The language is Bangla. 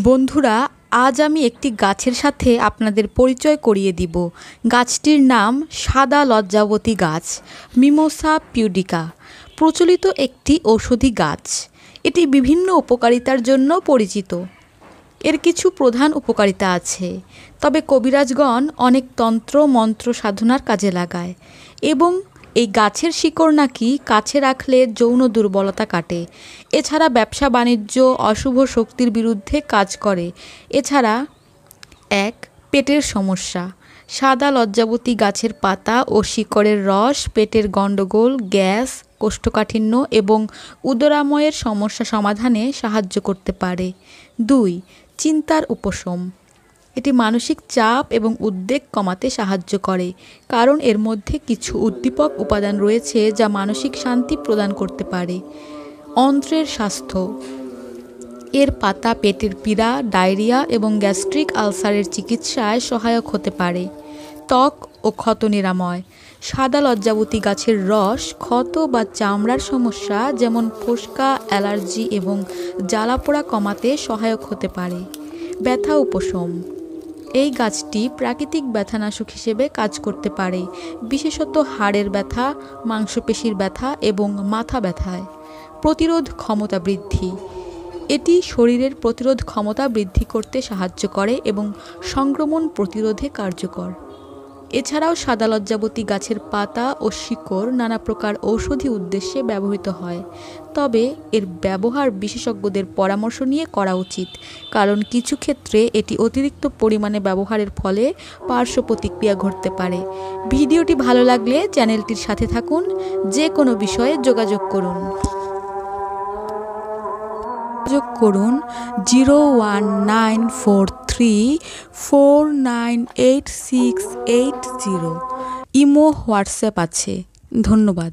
বন্ধুরা, আজ আমি একটি গাছের সাথে আপনাদের পরিচয় করিয়ে দিব। গাছটির নাম সাদা লজ্জাবতী গাছ, মিমোসা পিউডিকা। প্রচলিত একটি ঔষধি গাছ। এটি বিভিন্ন উপকারিতার জন্য পরিচিত। এর কিছু প্রধান উপকারিতা আছে, তবে কবিরাজগণ অনেক তন্ত্র মন্ত্র সাধনার কাজে লাগায় এবং এই গাছের শিকড় নাকি কাছে রাখলে যৌন দুর্বলতা কাটে। এছাড়া ব্যবসা বাণিজ্য, অশুভ শক্তির বিরুদ্ধে কাজ করে। এছাড়া পেটের সমস্যা। সাদা লজ্জাবতী গাছের পাতা ও শিকড়ের রস পেটের গণ্ডগোল, গ্যাস, কোষ্ঠকাঠিন্য এবং উদরাময়ের সমস্যা সমাধানে সাহায্য করতে পারে। 2. চিন্তার উপশম। এটি মানসিক চাপ এবং উদ্বেগ কমাতে সাহায্য করে, কারণ এর মধ্যে কিছু উদ্দীপক উপাদান রয়েছে যা মানসিক শান্তি প্রদান করতে পারে। অন্ত্রের স্বাস্থ্য। এর পাতা পেটের পীড়া, ডায়রিয়া এবং গ্যাস্ট্রিক আলসারের চিকিৎসায় সহায়ক হতে পারে। ত্বক ও ক্ষত নিরাময়। সাদা লজ্জাবতী গাছের রস ক্ষত বা চামড়ার সমস্যা যেমন ফোস্কা, অ্যালার্জি এবং জ্বালাপোড়া কমাতে সহায়ক হতে পারে। ব্যথা উপশম। এই গাছটি প্রাকৃতিক ব্যথানাশক হিসেবে কাজ করতে পারে, বিশেষত হাড়ের ব্যথা, মাংসপেশির ব্যথা এবং মাথা ব্যথায়। প্রতিরোধ ক্ষমতা বৃদ্ধি। এটি শরীরের প্রতিরোধ ক্ষমতা বৃদ্ধি করতে সাহায্য করে এবং সংক্রমণ প্রতিরোধে কার্যকর। এছাড়াও সাদা লজ্জাবতী গাছের পাতা ও শিকড় নানা প্রকার ঔষধি উদ্দেশ্যে ব্যবহৃত হয়, তবে এর ব্যবহার বিশেষজ্ঞদের পরামর্শ নিয়ে করা উচিত, কারণ কিছু ক্ষেত্রে এটি অতিরিক্ত পরিমাণে ব্যবহারের ফলে পার্শ্ব প্রতিক্রিয়া ঘটতে পারে। ভিডিওটি ভালো লাগলে চ্যানেলটির সাথে থাকুন। যে কোনো বিষয়ে যোগাযোগ করুন 01943498680। ইমো, হোয়াটসঅ্যাপ আছে। ধন্যবাদ।